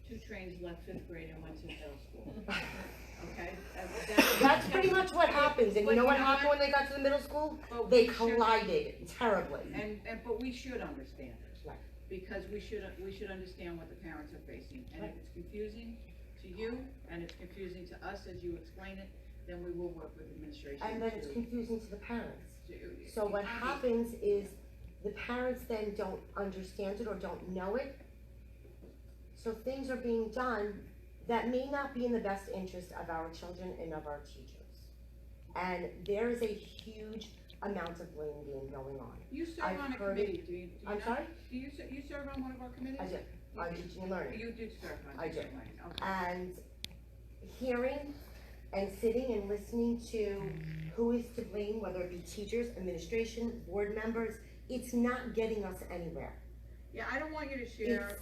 2 trains left 5th grade and went to middle school. Okay? That's pretty much what happens, and you know what But happened when they got to the middle school? But They we should- collided terribly. But we should understand it. Right. Because we should understand what the parents are facing. And if Right. it's confusing to you, and it's confusing to us as you explain it, then we will work with administration. And then it's to- confusing to the parents. to- So what happens is the parents then don't understand it or don't know it. So things are being done that may not be in the best interest of our children and of our teachers. And there is a huge amount of blame game going on. You serve I've on a heard it- committee, do you I'm not? sorry? Do you serve on one of our committees? I did, on teaching and learning. You did serve on I teaching did. and learning, okay. And hearing and sitting and listening to who is to blame, whether it be teachers, administration, board members, it's not getting us anywhere. Yeah, I don't want you to share,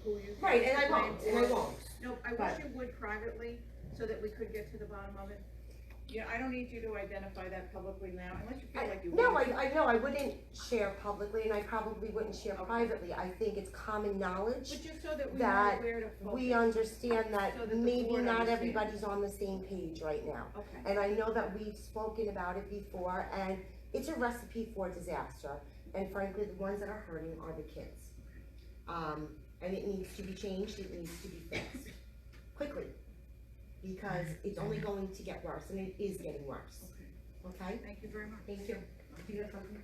who you. think Right, and to I blame won't, and I or- won't. No, I But- wish you would privately, so that we could get to the bottom of it. Yeah, I don't need you to identify that publicly now, unless you feel like you. No, want to. I know, I wouldn't share publicly, and I probably wouldn't share Okay. privately. I think it's common knowledge But just so that we that know where to focus. we understand So that that the maybe board not understands. everybody's on the same page right now. Okay, And I know that we've spoken about it before, and it's a recipe for disaster. And frankly, the ones that are hurting are the kids. And it needs to be changed, it needs to be fixed quickly. Because it's only going to get worse, and it is getting worse. Okay? thank you very much. Thank you. Do you have something?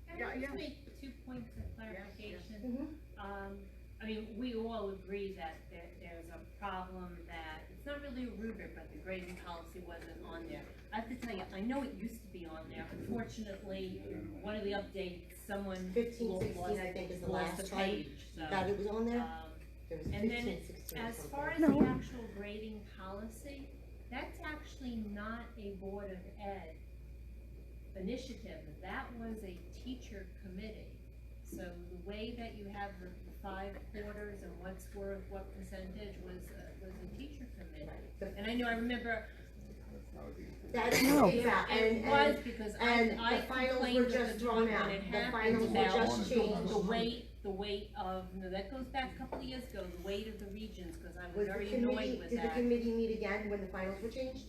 Can Yeah, I yeah. just make 2 points of clarification? Mm-hmm. I mean, we all agree that there's a problem, that it's not really a rubric, but the grading policy wasn't on there. I have to tell you, I know it used to be on there. Unfortunately, one of the updates, someone 15, lost 16, I think, is the lost last the time page, so. that it was on there? There was And 15, then 16 as something. far as the actual grading policy, that's actually not a Board of Ed initiative. That was a teacher committee. So the way that you have the 5 quarters and what's worth what percentage was a teacher committee. And I remember That's, No. yeah, it was because and I the finals complained were with just the drawn when out. it The happened finals were about just changed. the weight of, no, that goes back a couple of years ago, the weight of the regions, because I was Was the very annoyed committee, with did the that. committee meet again when the finals were changed?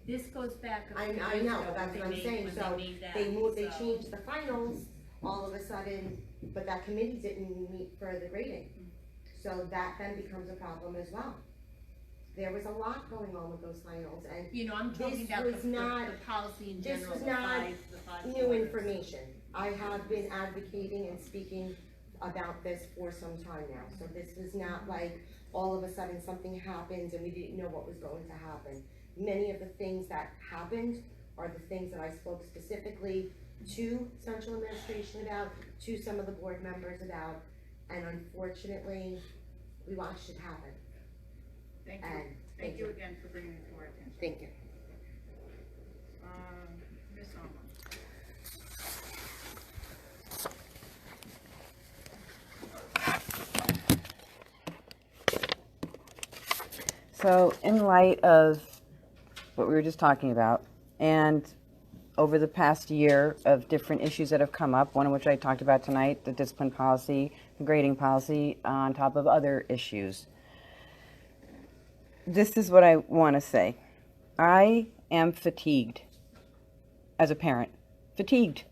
This goes back a I few years ago. know, but that's when what I'm they saying, made- so when made that, they moved, they so- changed the finals all of a sudden, but that committee didn't meet for the grading. So that then becomes a problem as well. There was a lot going on with those finals, and You know, I'm talking This about was not- the policy in this general, was the not 5 new quarters. information. I have been advocating and speaking about this for some time now, so this was not like all of a sudden something happened and we didn't know what was going to happen. Many of the things that happened are the things that I spoke specifically to central administration about, to some of the board members about, and unfortunately, we watched it happen. Thank you, And thank you again for bringing it to our attention. Thank you. Ms. Almond. So in light of what we were just talking about, and over the past year of different issues that have come up, one of which I talked about tonight, the discipline policy, the grading policy, on top of other issues, this is what I want to say. I am fatigued as a parent. Fatigued.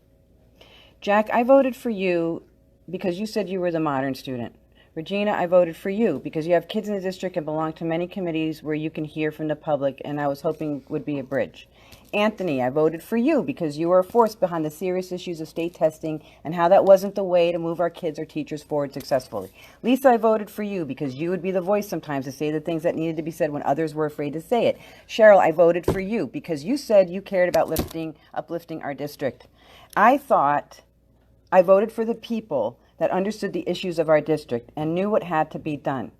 Jack, I voted for you because you said you were the modern student. Regina, I voted for you because you have kids in the district and belong to many committees where you can hear from the public, and I was hoping would be a bridge. Anthony, I voted for you because you were a force behind the serious issues of state testing and how that wasn't the way to move our kids or teachers forward successfully. Lisa, I voted for you because you would be the voice sometimes to say the things that needed to be said when others were afraid to say it. Cheryl, I voted for you because you said you cared about uplifting our district. I voted for the people that understood the issues of our district and knew what had to be done.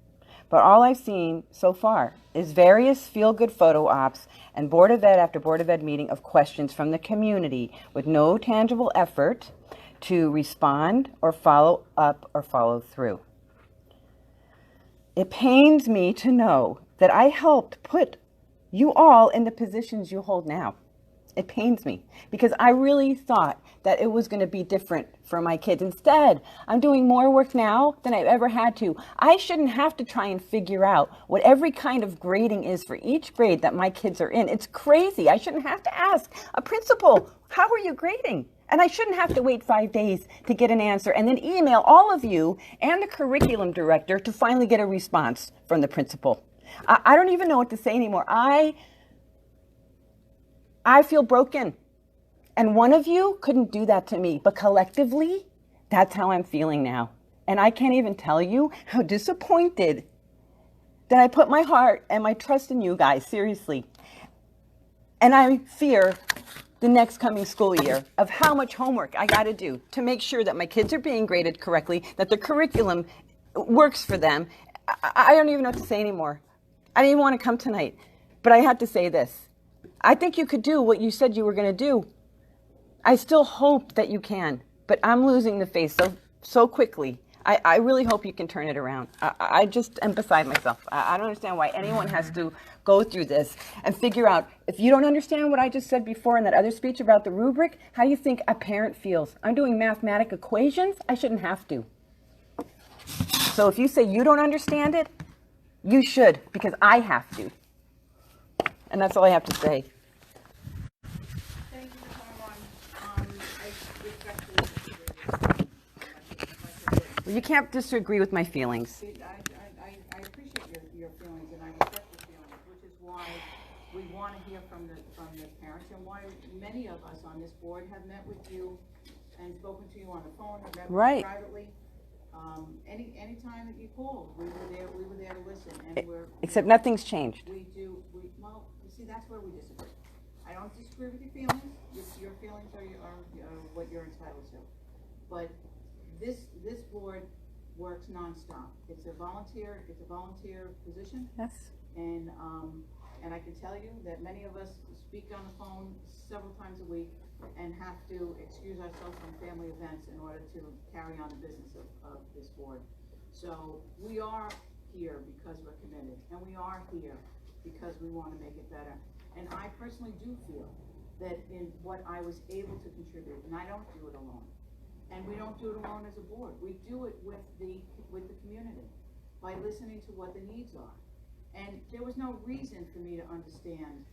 But all I've seen so far is various feel-good photo ops and Board of Ed after Board of Ed meeting of questions from the community with no tangible effort to respond or follow up or follow through. It pains me to know that I helped put you all in the positions you hold now. It pains me because I really thought that it was going to be different for my kids. Instead, I'm doing more work now than I've ever had to. I shouldn't have to try and figure out what every kind of grading is for each grade that my kids are in. It's crazy. I shouldn't have to ask a principal, how are you grading? And I shouldn't have to wait 5 days to get an answer and then email all of you and the curriculum director to finally get a response from the principal. I don't even know what to say anymore. I feel broken. And one of you couldn't do that to me, but collectively, that's how I'm feeling now. And I can't even tell you how disappointed that I put my heart and my trust in you guys, seriously. And I fear the next coming school year of how much homework I got to do to make sure that my kids are being graded correctly, that the curriculum works for them. I don't even know what to say anymore. I didn't even want to come tonight, but I had to say this. I think you could do what you said you were going to do. I still hope that you can, but I'm losing the faith so quickly. I really hope you can turn it around. I just am beside myself. I don't understand why anyone has to go through this and figure out, if you don't understand what I just said before in that other speech about the rubric, how do you think a parent feels? I'm doing mathematical equations. I shouldn't have to. So if you say you don't understand it, you should, because I have to. And that's all I have to say. Thank you, Ms. Almond. I respectfully disagree with you. Well, you can't disagree with my feelings. I appreciate your feelings and I respect your feelings, which is why we want to hear from the parents and why many of us on this board have met with you and spoken to you on the phone, have met with Right. you privately. Any time that you called, we were there to listen, and Except nothing's changed. Well, you see, that's where we disagree. I don't disagree with your feelings. Your feelings are what you're entitled to. But this board works nonstop. It's a volunteer position. Yes. And I can tell you that many of us speak on the phone several times a week and have to excuse ourselves from family events in order to carry on the business of this board. So we are here because we're committed, and we are here because we want to make it better. And I personally do feel that in what I was able to contribute, and I don't do it alone, and we don't do it alone as a board. We do it with the community by listening to what the needs are. And there was no reason for me to understand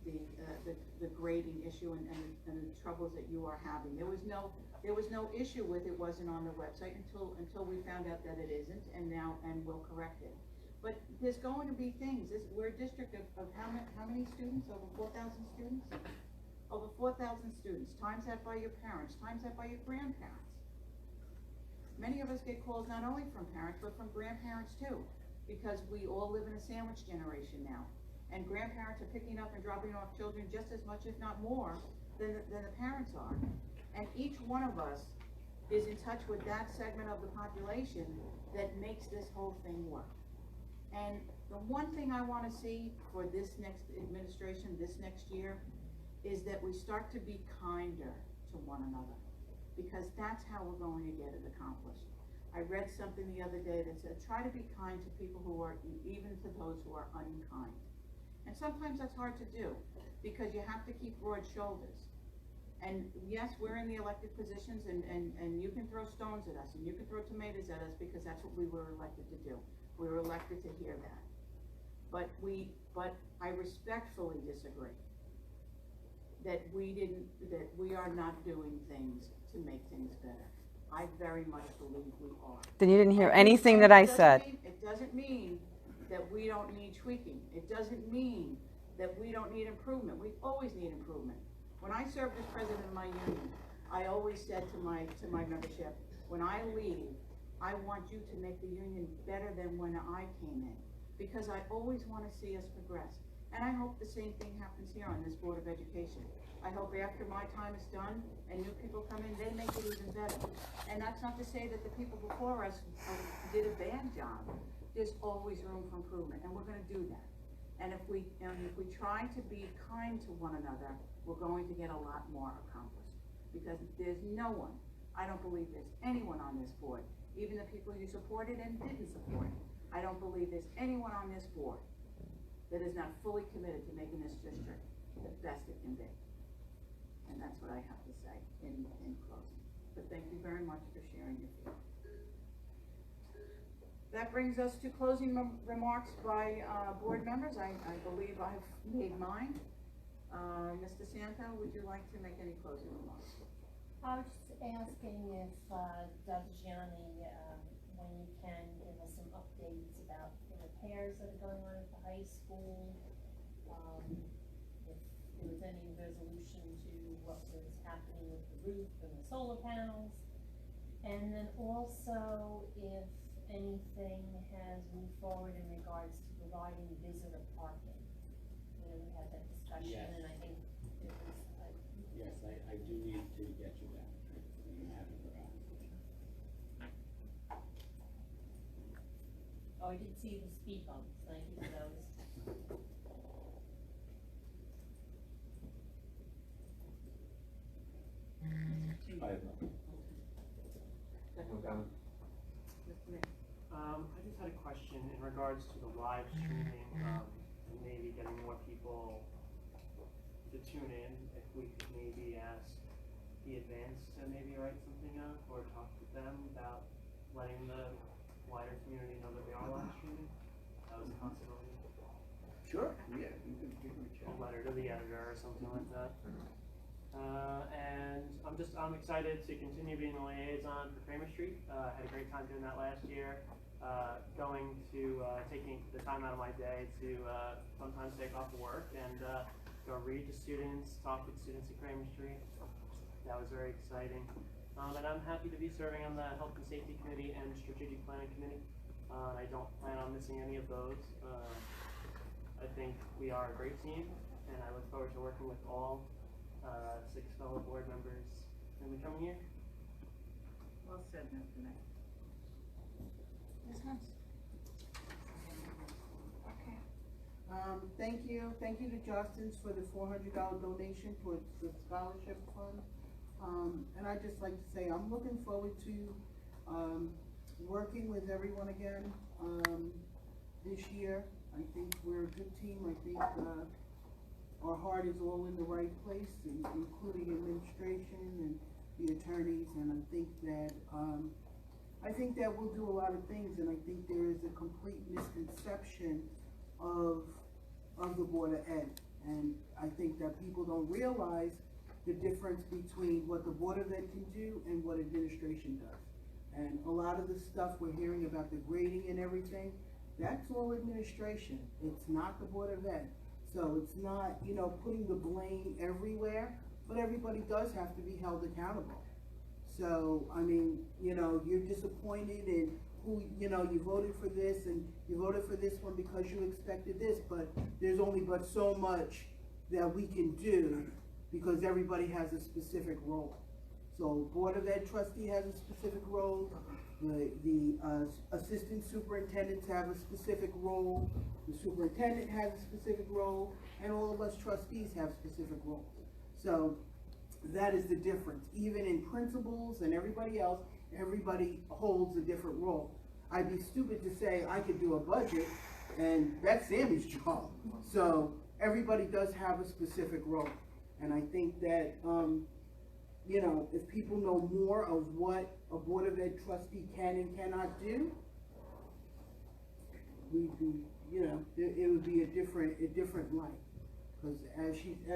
the grading issue and the troubles that you are having. There was no issue with it wasn't on the website until we found out that it isn't, and we'll correct it. But there's going to be things. We're a district of how many students? Over 4,000 students? Over 4,000 students. Times that by your parents, times that by your grandparents. Many of us get calls not only from parents, but from grandparents too, because we all live in a sandwich generation now. And grandparents are picking up and dropping off children just as much, if not more, than the parents are. And each one of us is in touch with that segment of the population that makes this whole thing work. And the one thing I want to see for this next administration, this next year, is that we start to be kinder to one another, because that's how we're going to get it accomplished. I read something the other day that said, try to be kind to people who are, even to those who are unkind. And sometimes that's hard to do, because you have to keep broad shoulders. And yes, we're in the elected positions, and you can throw stones at us, and you can throw tomatoes at us, because that's what we were elected to do. We were elected to hear that. But I respectfully disagree that we are not doing things to make things better. I very much believe we are. Then you didn't hear anything that I said. It doesn't mean that we don't need tweaking. It doesn't mean that we don't need improvement. We always need improvement. When I served as president of my union, I always said to my membership, when I leave, I want you to make the union better than when I came in, because I always want to see us progress. And I hope the same thing happens here on this Board of Education. I hope after my time is done and new people come in, they make it even better. And that's not to say that the people before us did a bad job. There's always room for improvement, and we're going to do that. And if we try to be kind to one another, we're going to get a lot more accomplished. Because there's no one, I don't believe there's anyone on this board, even the people you supported and didn't support, I don't believe there's anyone on this board that is not fully committed to making this district the best it can be. And that's what I have to say in closing. But thank you very much for sharing your feelings. That brings us to closing remarks by board members. I believe I've made mine. Mr. Santo, would you like to make any closing remarks? I was just asking if Dr. Gianni, when you can, give us some updates about the repairs that are going on at the high school, if there was any resolution to what was happening with the roof and the solar panels, and then also if anything has moved forward in regards to providing visitor parking. You know, we had that discussion, Yes. and I think it was, Yes, I do need to get you that. You haven't forgotten. oh, I did see the speed bumps, thank you for those. I have nothing. I just had a question in regards to the live streaming, and maybe getting more people to tune in. If we could maybe ask the advance to maybe write something up or talk with them about letting the wider community know that we are live streaming. That was a possibility. Sure, yeah, you can reach A out. letter to the editor or something like that. And I'm excited to continue being the liaison for Kramer Street. I had a great time doing that last year. Going to, taking the time out of my day to sometimes take off work and go read to students, talk with students at Kramer Street. That was very exciting. And I'm happy to be serving on the Health and Safety Committee and Strategic Planning Committee. I don't plan on missing any of those. I think we are a great team, and I look forward to working with all 6 fellow board members in the coming year. Well said, Mr. Knight. Thank you to Justin's for the $400 donation for the scholarship fund. And I'd just like to say, I'm looking forward to, working with everyone again, this year. I think we're a good team. I think, our heart is all in the right place, including administration and the attorneys, and I think that we'll do a lot of things, and I think there is a complete misconception of the Board of Ed. And I think that people don't realize the difference between what the Board of Ed can do and what administration does. And a lot of the stuff we're hearing about the grading and everything, that's all administration. It's not the Board of Ed. So it's not, you know, putting the blame everywhere, but everybody does have to be held accountable. So, I mean, you know, you're disappointed in who, you know, you voted for this and you voted for this one because you expected this, but there's only but so much that we can do because everybody has a specific role. So Board of Ed trustee has a specific role, the assistant superintendents have a specific role, the superintendent has a specific role, and all of us trustees have specific roles. So that is the difference. Even in principals and everybody else, everybody holds a different role. I'd be stupid to say I could do a budget, and that's Sammy's job. So everybody does have a specific role. And I think that, you know, if people know more of what a Board of Ed trustee can and cannot do, we'd be, you know, it would be a different light. Because as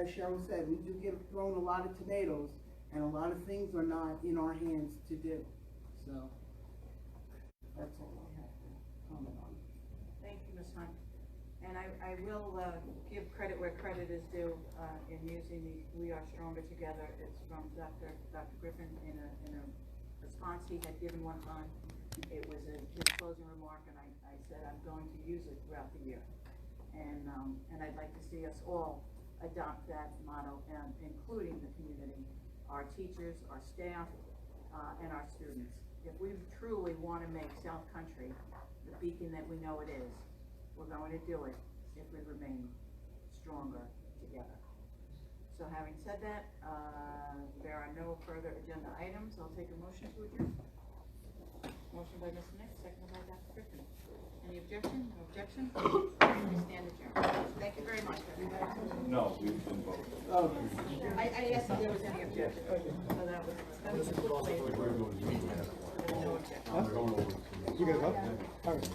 Cheryl said, we do get thrown a lot of tomatoes, and a lot of things are not in our hands to do. So that's all I have to comment on. Thank you, Ms. Hunt. And I will give credit where credit is due in using the "We Are Stronger Together." It's from Dr. Griffin in a response he had given one time. It was his closing remark, and I said I'm going to use it throughout the year. And I'd like to see us all adopt that motto, including the community, our teachers, our staff, and our students. If we truly want to make South Country the beacon that we know it is, we're going to do it if we remain stronger together. So having said that, there are no further agenda items. I'll take a motion to adjourn. Motion by Mr. Nick, seconded by Dr. Griffin. Any objection? No objection? We stand adjourned. Thank you very much, everybody. No, we've been voting. Oh. I asked if there was any objection. So that was a quick way. No objection. You gonna vote? All right.